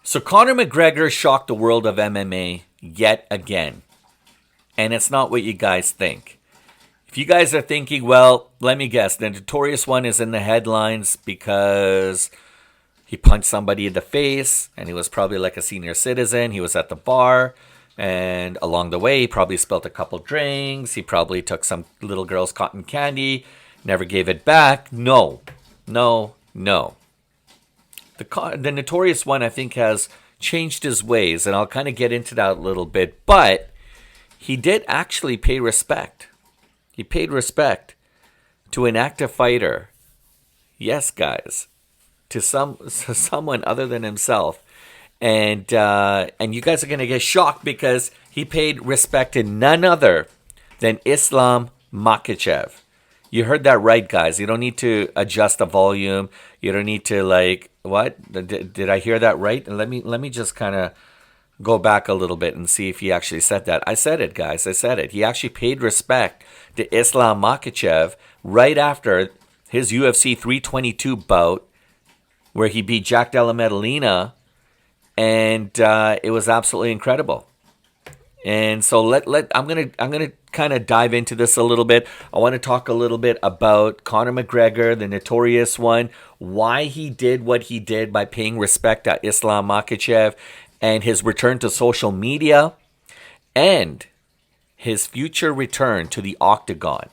So Conor McGregor shocked the world of MMA yet again. And it's not what you guys think. If you guys are thinking, well, let me guess, the Notorious One is in the headlines because he punched somebody in the face and he was probably like a senior citizen. He was at the bar and along the way he probably spilled a couple drinks. He probably took some little girl's cotton candy, never gave it back. No, no, no. The Notorious One, I think, has changed his ways, and I'll kind of get into that a little bit. But he did actually pay respect. He paid respect to an active fighter. Yes, guys, to someone other than himself, and you guys are gonna get shocked because he paid respect to none other than Islam Makhachev. You heard that right, guys. You don't need to adjust the volume. You don't need to what? Did I hear that right? And let me just kind of go back a little bit and see if he actually said that. I said it, guys. I said it. He actually paid respect to Islam Makhachev right after his UFC 322 bout where he beat Jack Della Maddalena, and it was absolutely incredible. And so I'm gonna kind of dive into this a little bit. I want to talk a little bit about Conor McGregor, the Notorious One, why he did what he did by paying respect to Islam Makhachev, and his return to social media, and his future return to the octagon.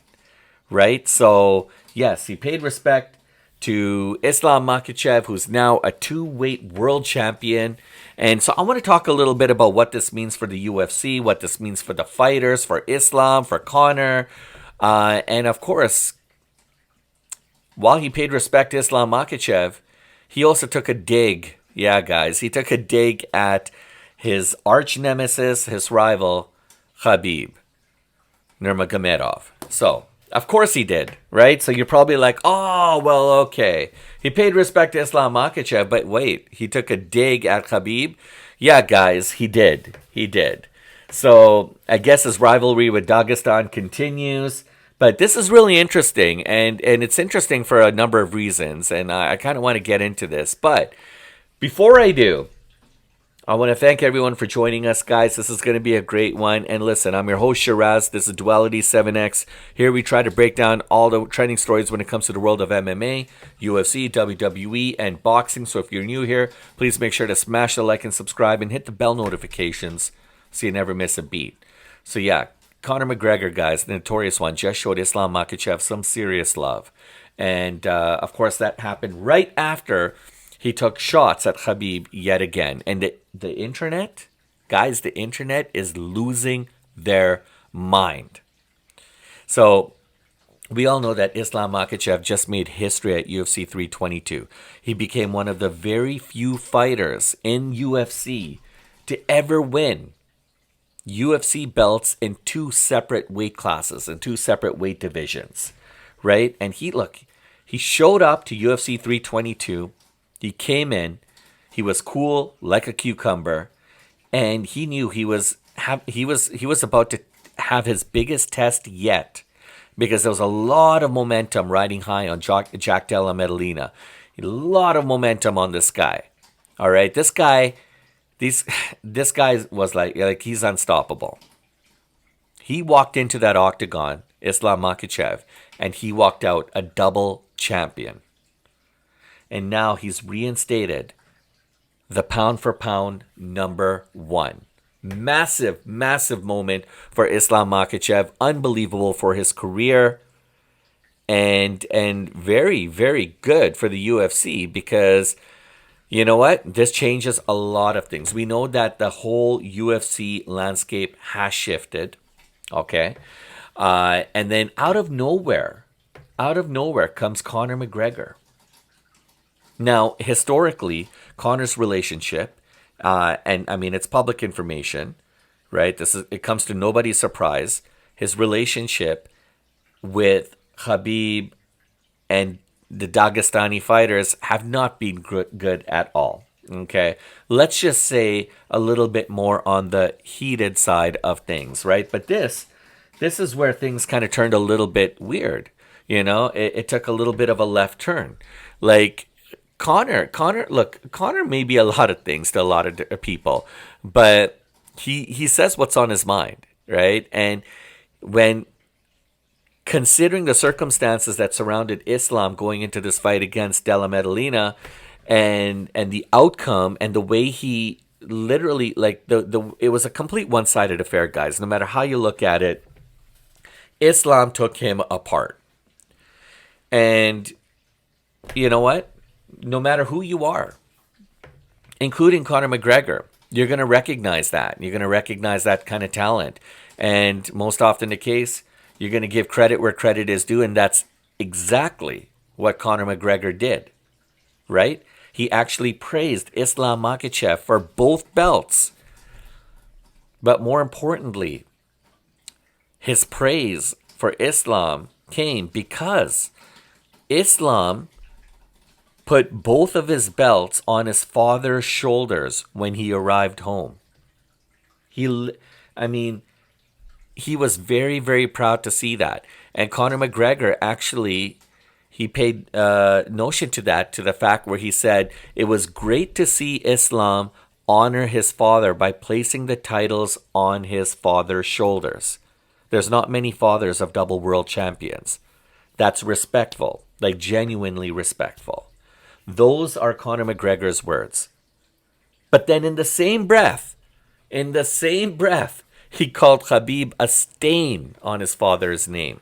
Right? So yes, he paid respect to Islam Makhachev, who's now a two-weight world champion. And so I want to talk a little bit about what this means for the UFC, what this means for the fighters, for Islam, for Conor. And of course, while he paid respect to Islam Makhachev, he also took a dig. Yeah, guys, he took a dig at his arch nemesis, his rival, Khabib Nurmagomedov. So, of course he did, right? So you're probably like, oh, well, okay. He paid respect to Islam Makhachev, but wait, he took a dig at Khabib? Yeah, guys, he did. He did. So I guess his rivalry with Dagestan continues. But this is really interesting, and it's interesting for a number of reasons, and I kind of want to get into this. But before I do, I want to thank everyone for joining us, guys. This is going to be a great one. And listen, I'm your host, Shiraz. This is Duality 7X. Here we try to break down all the trending stories when it comes to the world of MMA, UFC, WWE, and boxing. So if you're new here, please make sure to smash the like and subscribe and hit the bell notifications so you never miss a beat. So yeah, Conor McGregor, guys, the Notorious One, just showed Islam Makhachev some serious love. And of course, that happened right after he took shots at Khabib yet again. And the internet, guys, the internet is losing their mind. So we all know that Islam Makhachev just made history at UFC 322. He became one of the very few fighters in UFC to ever win UFC belts in two separate weight classes, in two separate weight divisions, right? And he showed up to UFC 322. He came in, he was cool like a cucumber, and he knew he was about to have his biggest test yet, because there was a lot of momentum riding high on Jack Della Maddalena. A lot of momentum on this guy. All right, this guy was like he's unstoppable. He walked into that octagon, Islam Makhachev, and he walked out a double champion. And now he's reinstated the pound for pound number one. Massive, massive moment for Islam Makhachev. Unbelievable for his career. And very, very good for the UFC, because you know what? This changes a lot of things. We know that the whole UFC landscape has shifted. Okay. And then out of nowhere comes Conor McGregor. Now, historically, Conor's relationship, and I mean, it's public information, right? It comes to nobody's surprise. His relationship with Khabib and the Dagestani fighters have not been good at all. Okay, let's just say a little bit more on the heated side of things, right? But this is where things kind of turned a little bit weird. You know, it took a little bit of a left turn. Like, Conor may be a lot of things to a lot of people, but he says what's on his mind, right? And when considering the circumstances that surrounded Islam going into this fight against Della Medellina, and the outcome and the way he literally, like, it was a complete one-sided affair, guys. No matter how you look at it, Islam took him apart. And you know what? No matter who you are, including Conor McGregor, you're going to recognize that. You're going to recognize that kind of talent. And most often the case, you're going to give credit where credit is due. And that's exactly what Conor McGregor did, right? He actually praised Islam Makhachev for both belts. But more importantly, his praise for Islam came because Islam put both of his belts on his father's shoulders when he arrived home. He was very, very proud to see that. And Conor McGregor actually, he paid notion to that, to the fact where he said it was great to see Islam honor his father by placing the titles on his father's shoulders. There's not many fathers of double world champions. That's respectful, like genuinely respectful. Those are Conor McGregor's words. But then in the same breath, he called Khabib a stain on his father's name.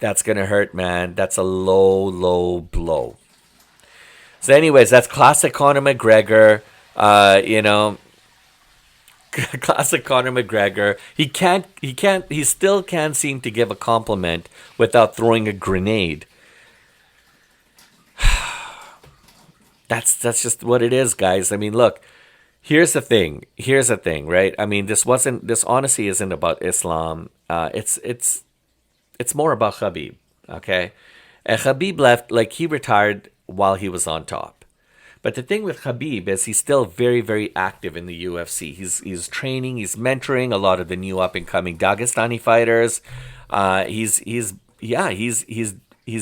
That's going to hurt, man. That's a low, low blow. So anyways, that's classic Conor McGregor. Classic Conor McGregor. He still can't seem to give a compliment without throwing a grenade. That's just what it is, guys. I mean, look, here's the thing, right? I mean, this honestly isn't about Islam. It's more about Khabib, okay? And Khabib left, like, he retired while he was on top. But the thing with Khabib is he's still very, very active in the UFC. He's training, he's mentoring a lot of the new up and coming Dagestani fighters. He's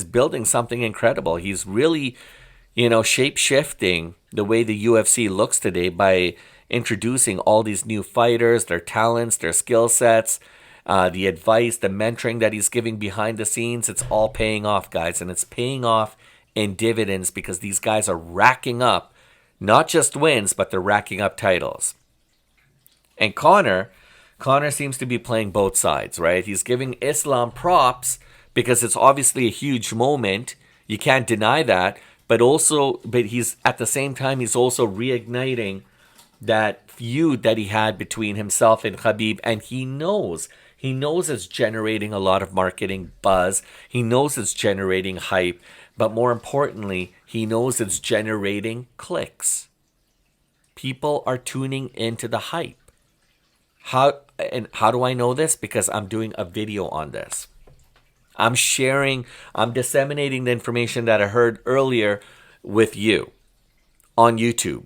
building something incredible. He's really, shape shifting the way the UFC looks today by introducing all these new fighters, their talents, their skill sets, the advice, the mentoring that he's giving behind the scenes. It's all paying off, guys, and it's paying off in dividends because these guys are racking up not just wins, but they're racking up titles. And Conor seems to be playing both sides, right? He's giving Islam props because it's obviously a huge moment. You can't deny that. But he's at the same time, he's also reigniting that feud that he had between himself and Khabib. And he knows it's generating a lot of marketing buzz. He knows it's generating hype. But more importantly, he knows it's generating clicks. People are tuning into the hype. How do I know this? Because I'm doing a video on this. I'm disseminating the information that I heard earlier with you on YouTube.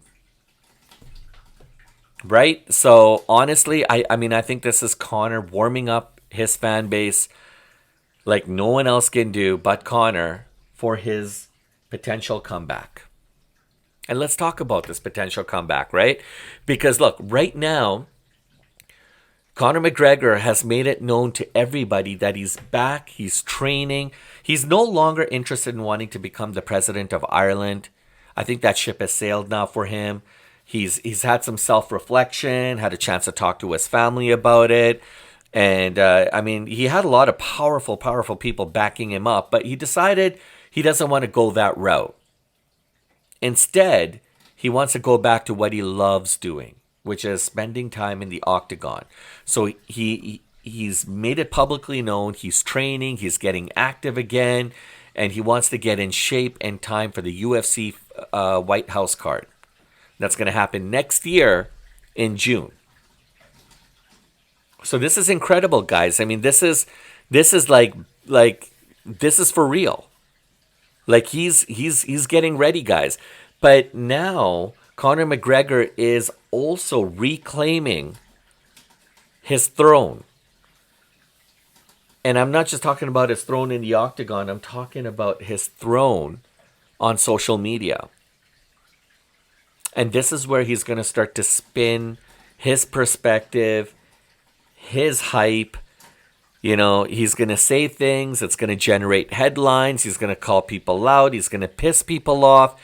Right? So honestly, I think this is Conor warming up his fan base like no one else can do but Conor for his potential comeback. And let's talk about this potential comeback, right? Because look, right now, Conor McGregor has made it known to everybody that he's back, he's training. He's no longer interested in wanting to become the president of Ireland. I think that ship has sailed now for him. He's had some self-reflection, had a chance to talk to his family about it. And, he had a lot of powerful, powerful people backing him up, but he decided he doesn't want to go that route. Instead, he wants to go back to what he loves doing, which is spending time in the octagon. So he's made it publicly known. He's training. He's getting active again. And he wants to get in shape and time for the UFC White House card. That's going to happen next year in June. So this is incredible, guys. I mean, this is like this is for real. Like he's getting ready, guys. But now Conor McGregor is also reclaiming his throne. And I'm not just talking about his throne in the octagon. I'm talking about his throne on social media. And this is where he's going to start to spin his perspective, his hype. You know, he's going to say things. It's going to generate headlines. He's going to call people out. He's going to piss people off.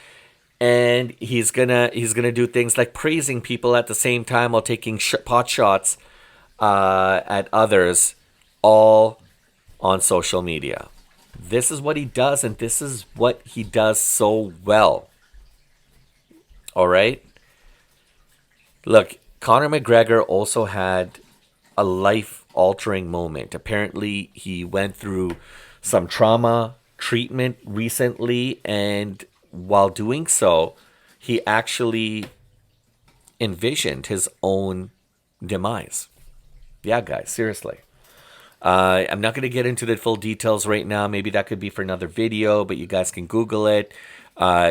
And he's gonna do things like praising people at the same time while taking pot shots at others, all on social media. This is what he does, and this is what he does so well. All right? Look, Conor McGregor also had a life-altering moment. Apparently, he went through some trauma treatment recently, and while doing so, he actually envisioned his own demise. Yeah, guys, seriously. I'm not going to get into the full details right now. Maybe that could be for another video, but you guys can Google it.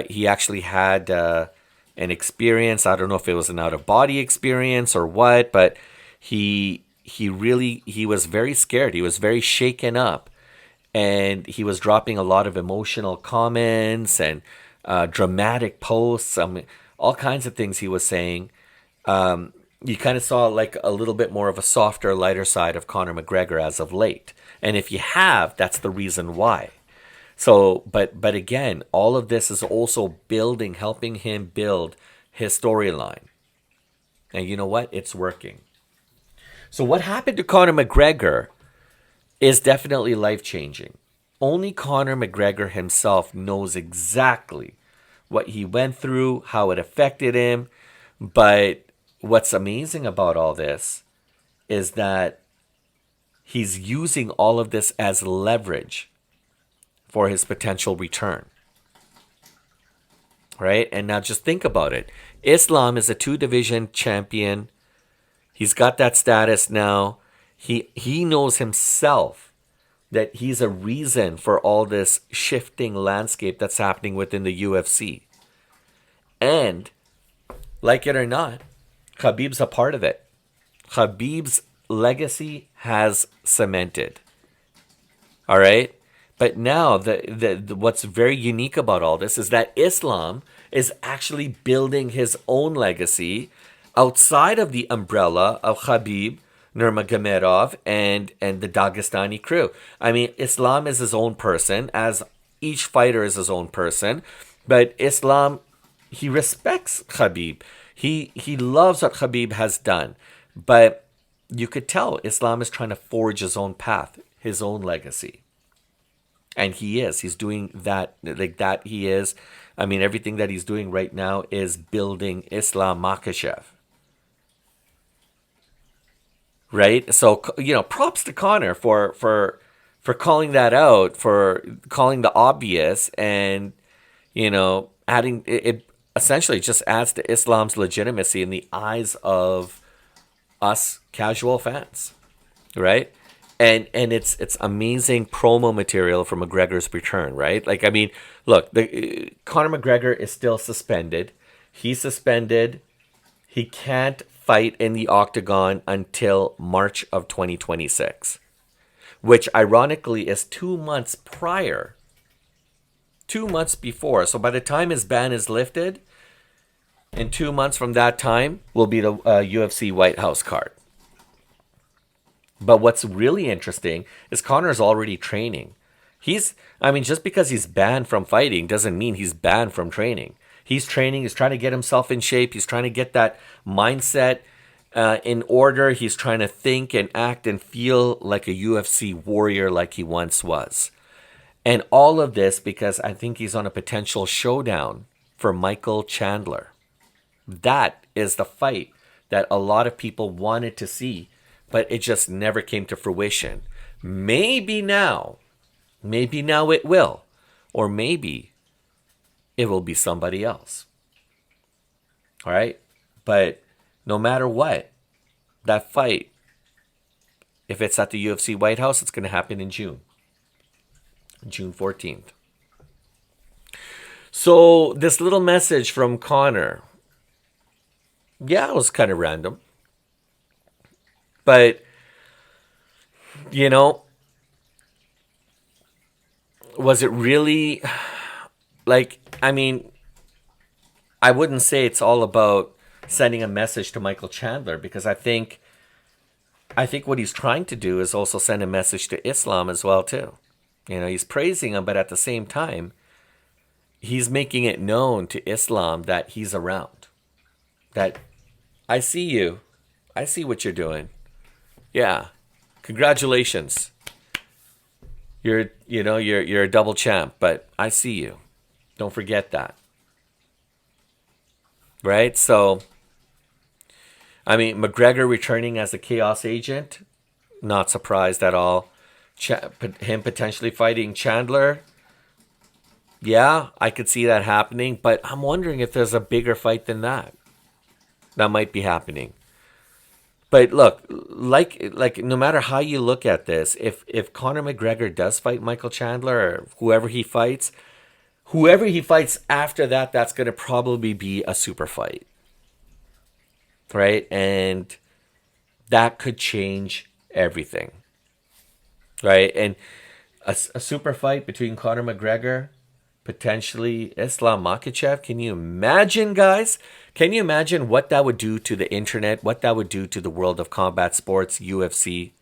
He actually had an experience. I don't know if it was an out-of-body experience or what, but he was very scared. He was very shaken up, and he was dropping a lot of emotional comments and dramatic posts. All kinds of things he was saying. You kind of saw like a little bit more of a softer, lighter side of Conor McGregor as of late. And if you have, that's the reason why. So, but again, all of this is also helping him build his storyline. And you know what? It's working. So what happened to Conor McGregor is definitely life-changing. Only Conor McGregor himself knows exactly what he went through, how it affected him. But what's amazing about all this is that he's using all of this as leverage for his potential return. Right? And now just think about it. Islam is a 2-division champion. He's got that status now. He knows himself that he's a reason for all this shifting landscape that's happening within the UFC. And, like it or not, Khabib's a part of it. Khabib's legacy has cemented. All right? But now, what's very unique about all this is that Islam is actually building his own legacy outside of the umbrella of Khabib Nurmagomedov and the Dagestani crew. I mean, Islam is his own person, as each fighter is his own person. But Islam, he respects Khabib. He loves what Khabib has done. But you could tell Islam is trying to forge his own path, his own legacy. And he is. He's doing that like that. He is. I mean, everything that he's doing right now is building Islam Makhachev. Right? So, you know, props to Conor for calling that out, for calling the obvious, and, you know, adding it essentially just adds to Islam's legitimacy in the eyes of us casual fans. Right? And it's amazing promo material for McGregor's return, right? Like, I mean, look, Conor McGregor is still suspended. He's suspended. He can't fight in the octagon until March of 2026, which ironically is 2 months prior, 2 months before. So by the time his ban is lifted, in 2 months from that time will be the UFC White House card. But what's really interesting is Conor's already training. Just because he's banned from fighting doesn't mean he's banned from training. He's training. He's trying to get himself in shape. He's trying to get that mindset in order. He's trying to think and act and feel like a UFC warrior like he once was. And all of this because I think he's on a potential showdown for Michael Chandler. That is the fight that a lot of people wanted to see, but it just never came to fruition. Maybe now it will. Or maybe it will be somebody else. All right? But no matter what, that fight, if it's at the UFC White House, it's going to happen in June 14th. So this little message from Conor, yeah, it was kind of random. But, you know, was it really, like, I mean, I wouldn't say it's all about sending a message to Michael Chandler, because I think what he's trying to do is also send a message to Islam as well too. He's praising him, but at the same time, he's making it known to Islam that he's around. That I see you. I see what you're doing. Yeah. Congratulations. You're a double champ, but I see you. Don't forget that. Right? So, I mean, McGregor returning as a Chaos agent, not surprised at all. Him potentially fighting Chandler, yeah, I could see that happening, but I'm wondering if there's a bigger fight than that might be happening. But look, like no matter how you look at this, if Conor McGregor does fight Michael Chandler or whoever he fights after that, that's going to probably be a super fight. Right? And that could change everything. Right? And a super fight between Conor McGregor, potentially Islam Makhachev. Can you imagine, guys? Can you imagine what that would do to the internet? What that would do to the world of combat sports, UFC?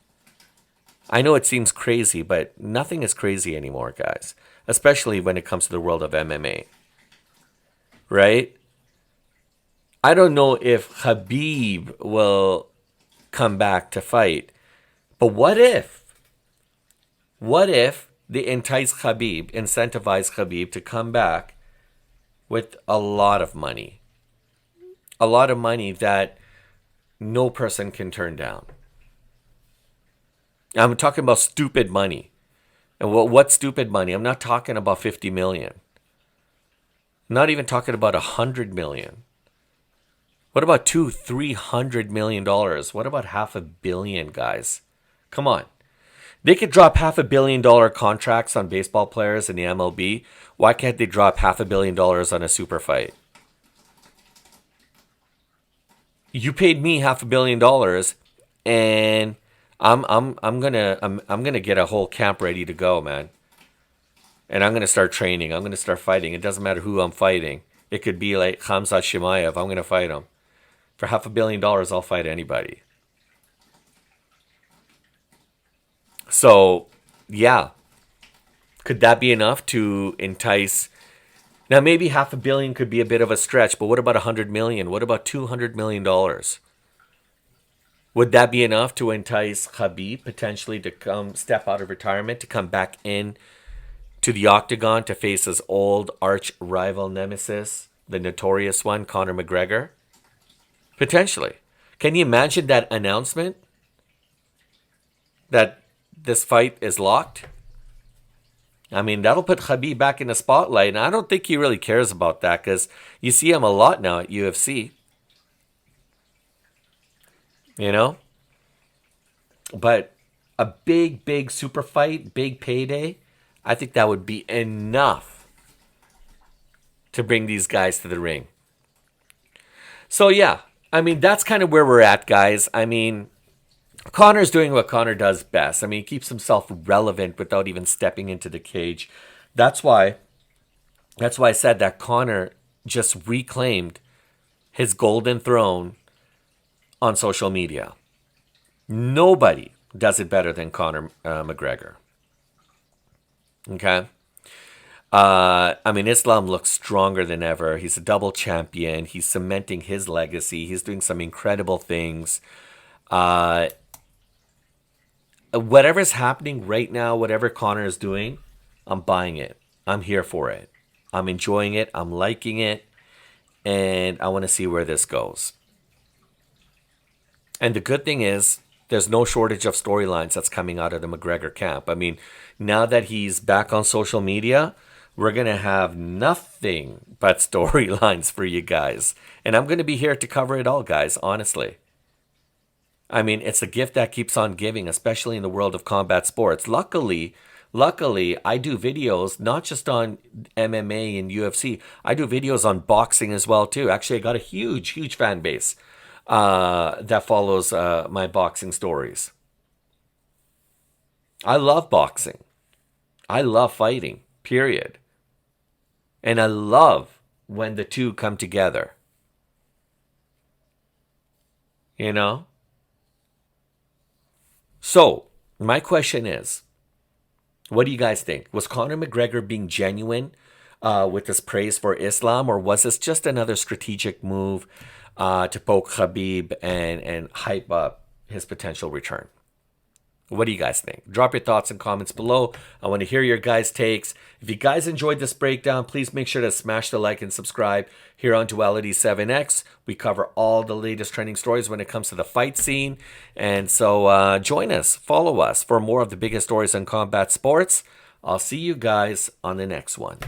I know it seems crazy, but nothing is crazy anymore, guys. Especially when it comes to the world of MMA. Right? I don't know if Khabib will come back to fight. But what if? What if they incentivize Khabib to come back with a lot of money? A lot of money that no person can turn down. I'm talking about stupid money. And what stupid money? I'm not talking about 50 million. I'm not even talking about 100 million. What about $200-300 million? What about $500 million, guys? Come on. They could drop $500 million contracts on baseball players in the MLB. Why can't they drop $500 million on a super fight? You paid me $500 million, and I'm gonna get a whole camp ready to go, man. And I'm gonna start training. I'm gonna start fighting. It doesn't matter who I'm fighting. It could be like Khamzat Chimaev. I'm gonna fight him. For $500 million, I'll fight anybody. So, yeah. Could that be enough to entice? Now, maybe $500 million could be a bit of a stretch, but what about 100 million? What about $200 million? Would that be enough to entice Khabib potentially to come step out of retirement, to come back in to the octagon to face his old arch rival nemesis, the notorious one, Conor McGregor? Potentially. Can you imagine that announcement? That this fight is locked? I mean, that'll put Khabib back in the spotlight, and I don't think he really cares about that, because you see him a lot now at UFC. You know? But a big super fight, big payday, I think that would be enough to bring these guys to the ring. So yeah, I mean, that's kind of where we're at, guys. I mean, Conor's doing what Conor does best. I mean, he keeps himself relevant without even stepping into the cage. That's why I said that Conor just reclaimed his golden throne on social media. Nobody does it better than Conor McGregor. Okay? I mean, Islam looks stronger than ever. He's a double champion. He's cementing his legacy. He's doing some incredible things. Whatever's happening right now, whatever Conor is doing, I'm buying it. I'm here for it. I'm enjoying it. I'm liking it. And I want to see where this goes. And the good thing is, there's no shortage of storylines that's coming out of the McGregor camp. I mean, now that he's back on social media, we're going to have nothing but storylines for you guys. And I'm going to be here to cover it all, guys, honestly. I mean, it's a gift that keeps on giving, especially in the world of combat sports. Luckily, I do videos not just on MMA and UFC. I do videos on boxing as well, too. Actually, I got a huge fan base that follows my boxing stories. I love boxing. I love fighting, period. And I love when the two come together. You know? So, my question is, what do you guys think? Was Conor McGregor being genuine with his praise for Islam, or was this just another strategic move to poke Khabib and hype up his potential return? What do you guys think? Drop your thoughts and comments below. I want to hear your guys' takes. If you guys enjoyed this breakdown, please make sure to smash the like and subscribe here on Duality7X. We cover all the latest trending stories when it comes to the fight scene. And so join us, follow us for more of the biggest stories in combat sports. I'll see you guys on the next one.